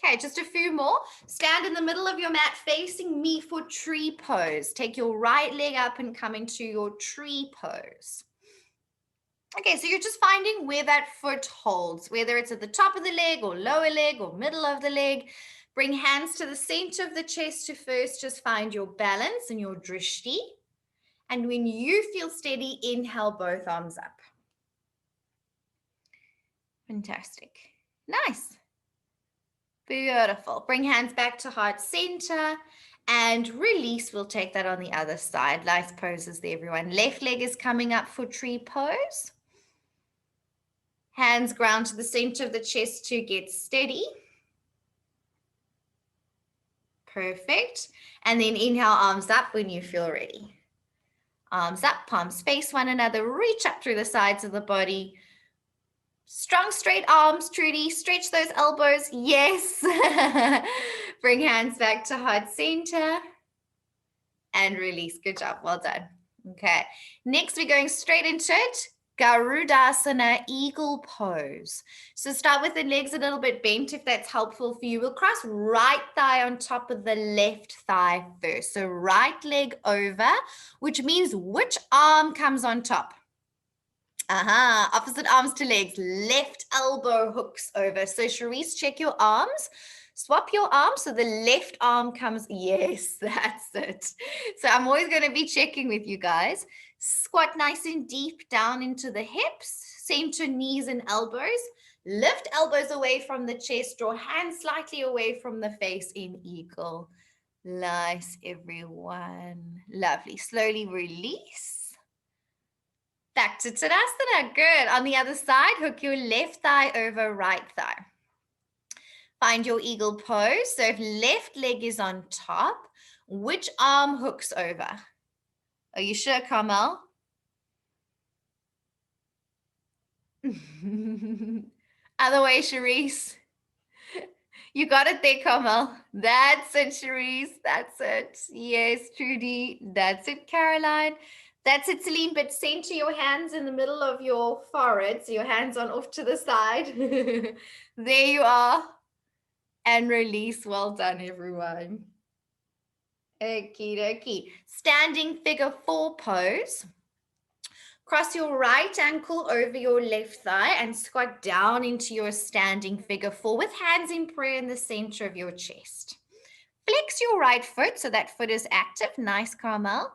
Okay, just a few more. Stand in the middle of your mat facing me for tree pose. Take your right leg up and come into your tree pose. Okay, so you're just finding where that foot holds, whether it's at the top of the leg or lower leg or middle of the leg. Bring hands to the center of the chest to first just find your balance and your drishti. And when you feel steady, inhale both arms up. Fantastic. Nice. Beautiful. Bring hands back to heart center and release. We'll take that on the other side. Nice poses there, everyone. Left leg is coming up for tree pose. Hands ground to the center of the chest to get steady. Perfect. And then inhale, arms up when you feel ready. Arms up, palms face one another. Reach up through the sides of the body. Strong, straight arms, Trudy. Stretch those elbows. Yes. Bring hands back to heart center. And release. Good job. Well done. Okay. Next, we're going straight into it. Garudasana, eagle pose. So start with the legs a little bit bent if that's helpful for you. We'll cross right thigh on top of the left thigh first. So right leg over, which means which arm comes on top? Opposite arms to legs. Left elbow hooks over. So Charisse, check your arms. Swap your arms so the left arm comes. Yes, that's it. So I'm always going to be checking with you guys. Squat nice and deep down into the hips. Center knees and elbows. Lift elbows away from the chest. Draw hands slightly away from the face in eagle. Nice, everyone. Lovely. Slowly release. Back to Tadasana. Good. On the other side, hook your left thigh over right thigh. Find your eagle pose. So if left leg is on top, which arm hooks over? Are you sure, Carmel? Other way, Charisse. You got it there, Carmel. That's it, Charisse. That's it. Yes, Trudy. That's it, Caroline. That's it, Celine, but center your hands in the middle of your forehead. So your hands on off to the side. There you are. And release. Well done, everyone. Okie dokie. Standing figure 4 pose. Cross your right ankle over your left thigh and squat down into your standing figure 4 with hands in prayer in the center of your chest. Flex your right foot so that foot is active. Nice, Carmel.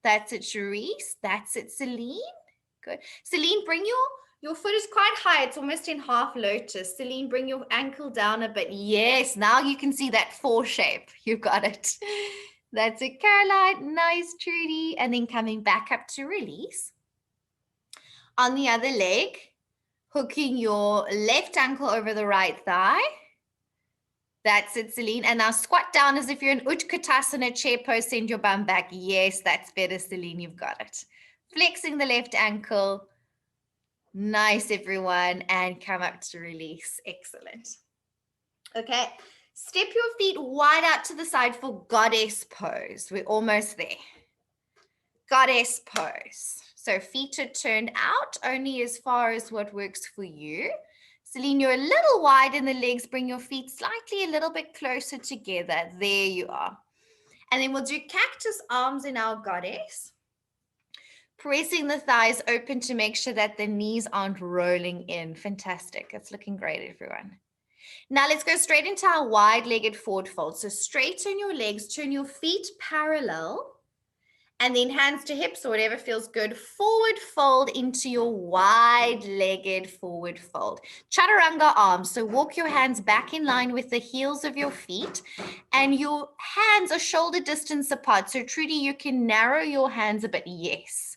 That's it, Charisse. That's it, Celine. Good. Celine, bring your foot is quite high. It's almost in half lotus. Celine, bring your ankle down a bit. Yes, now you can see that 4 shape. You got it. That's it, Caroline. Nice, Trudy. And then coming back up to release. On the other leg, hooking your left ankle over the right thigh. That's it, Celine. And now squat down as if you're in Utkatasana chair pose. Send your bum back. Yes, that's better, Celine. You've got it. Flexing the left ankle. Nice, everyone. And come up to release. Excellent. Okay. Step your feet wide out to the side for goddess pose. We're almost there. Goddess pose. So feet are turned out only as far as what works for you. Celine, you're a little wide in the legs. Bring your feet slightly a little bit closer together. There you are. And then we'll do cactus arms in our goddess. Pressing the thighs open to make sure that the knees aren't rolling in. Fantastic. It's looking great, everyone. Now let's go straight into our wide-legged forward fold. So straighten your legs, turn your feet parallel, And then hands to hips or whatever feels good. Forward fold into your wide-legged forward fold. Chaturanga arms. So walk your hands back in line with the heels of your feet and your hands are shoulder distance apart. So Trudy, you can narrow your hands a bit. Yes.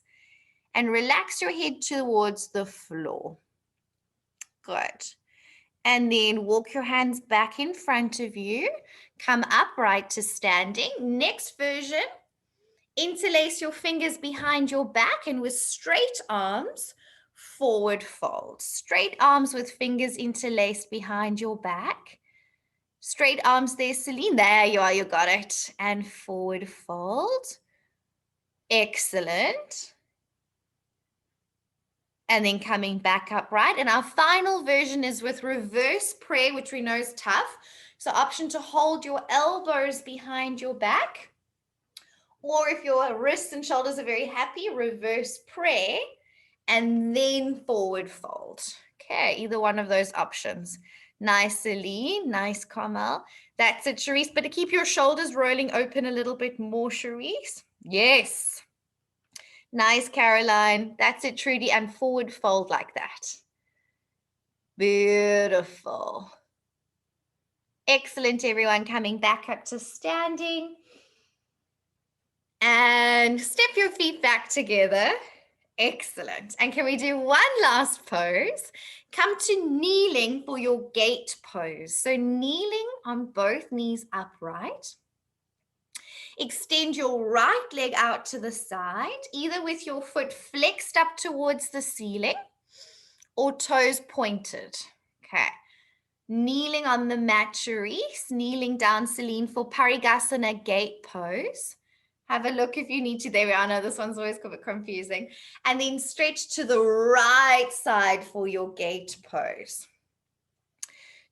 And relax your head towards the floor. Good. And then walk your hands back in front of you. Come upright to standing. Next version. Interlace your fingers behind your back and with straight arms, forward fold. Straight arms with fingers interlaced behind your back. Straight arms there, Celine. There you are, you got it. And forward fold. Excellent. And then coming back upright. And our final version is with reverse prayer, which we know is tough. So option to hold your elbows behind your back. Or if your wrists and shoulders are very happy, reverse prayer and then forward fold. Okay, either one of those options. Nice, Celine. Nice, Carmel. That's it, Charisse. But to keep your shoulders rolling open a little bit more, Charisse. Yes. Nice, Caroline. That's it, Trudy. And forward fold like that. Beautiful. Excellent, everyone. Coming back up to standing. And step your feet back together. Excellent. And can we do one last pose? Come to kneeling for your gate pose. So kneeling on both knees upright. Extend your right leg out to the side, either with your foot flexed up towards the ceiling or toes pointed. Okay. Kneeling on the mat, Charisse. Kneeling down, Celine, for Parigasana gate pose. Have a look if you need to. There we are. I know this one's always a bit confusing. And then stretch to the right side for your gate pose.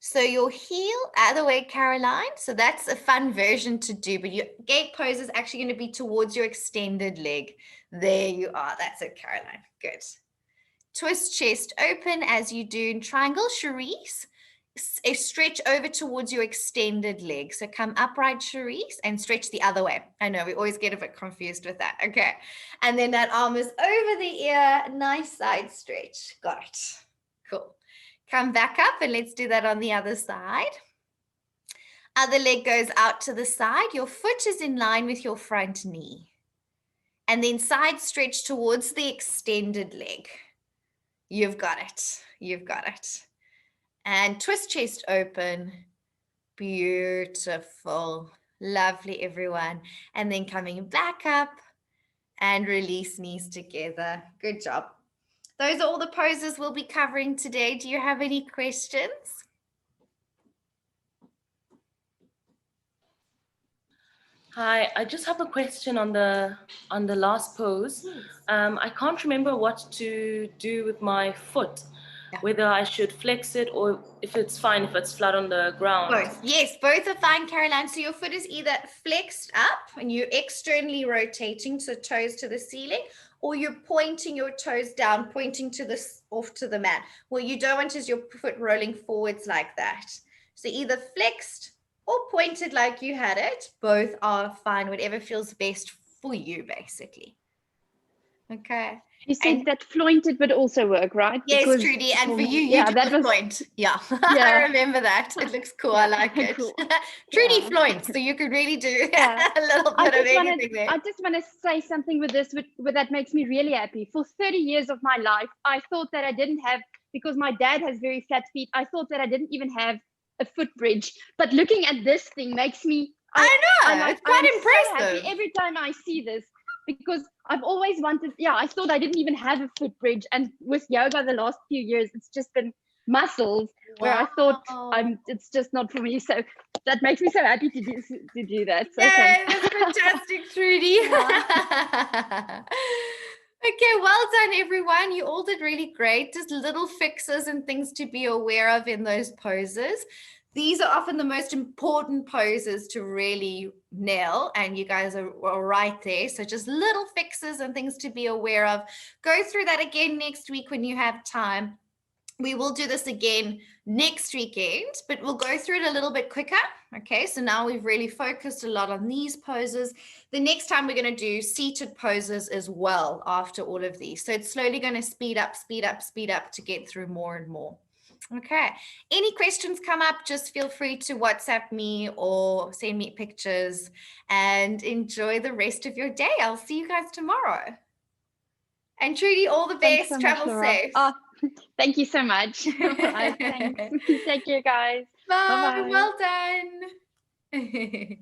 So your heel, other way, Caroline. So that's a fun version to do, but your gate pose is actually going to be towards your extended leg. There you are. That's it, Caroline. Good. Twist chest open as you do in triangle. Charisse. A stretch over towards your extended leg. So come upright, Charisse, and stretch the other way. I know we always get a bit confused with that. Okay. And then that arm is over the ear. Nice side stretch. Got it. Cool. Come back up and let's do that on the other side. Other leg goes out to the side. Your foot is in line with your front knee. And then side stretch towards the extended leg. You've got it. You've got it. And twist chest open. Beautiful. Lovely, everyone. And then coming back up and release knees together. Good job. Those are all the poses we'll be covering today. Do you have any questions? Hi, I just have a question on the last pose. I can't remember what to do with my foot. Yeah. Whether I should flex it or if it's fine if it's flat on the ground. Both. Yes, both are fine, Caroline. So your foot is either flexed up and you're externally rotating, so toes to the ceiling, or you're pointing your toes down, pointing to this off to the mat. What you don't want is your foot rolling forwards like that. So either flexed or pointed like you had it. Both are fine, whatever feels best for you, basically. Okay. You said that flointed would also work, right? Yes, because Trudy, and for you do that floint. Yeah, I remember that. It looks cool. I like it. Cool. Trudy floint, so you could really do a little bit of anything there. I just want to say something with this, that makes me really happy. For 30 years of my life, I thought that I didn't have, because my dad has very flat feet, I thought that I didn't even have a foot bridge. But looking at this thing makes me... I know, it's quite impressive. So happy every time I see this. Because I've always wanted, I thought I didn't even have a foot bridge. And with yoga the last few years, it's just been muscles where I thought it's just not for me. So that makes me so happy to do that. So that's fantastic, Trudy. Yeah. Okay, well done, everyone. You all did really great. Just little fixes and things to be aware of in those poses. These are often the most important poses to really nail, and you guys are right there. So just little fixes and things to be aware of. Go through that again next week when you have time. We will do this again next weekend, but we'll go through it a little bit quicker. Okay, so now we've really focused a lot on these poses. The next time we're going to do seated poses as well after all of these. So it's slowly going to speed up to get through more and more. Okay, any questions come up, just feel free to WhatsApp me or send me pictures, and enjoy the rest of your day. I'll see you guys tomorrow. And Trudy, all the Thanks best. so much, Travel Laura. safe. Oh, thank you so much. Thanks. Take care, guys. Bye. Bye-bye. Well done.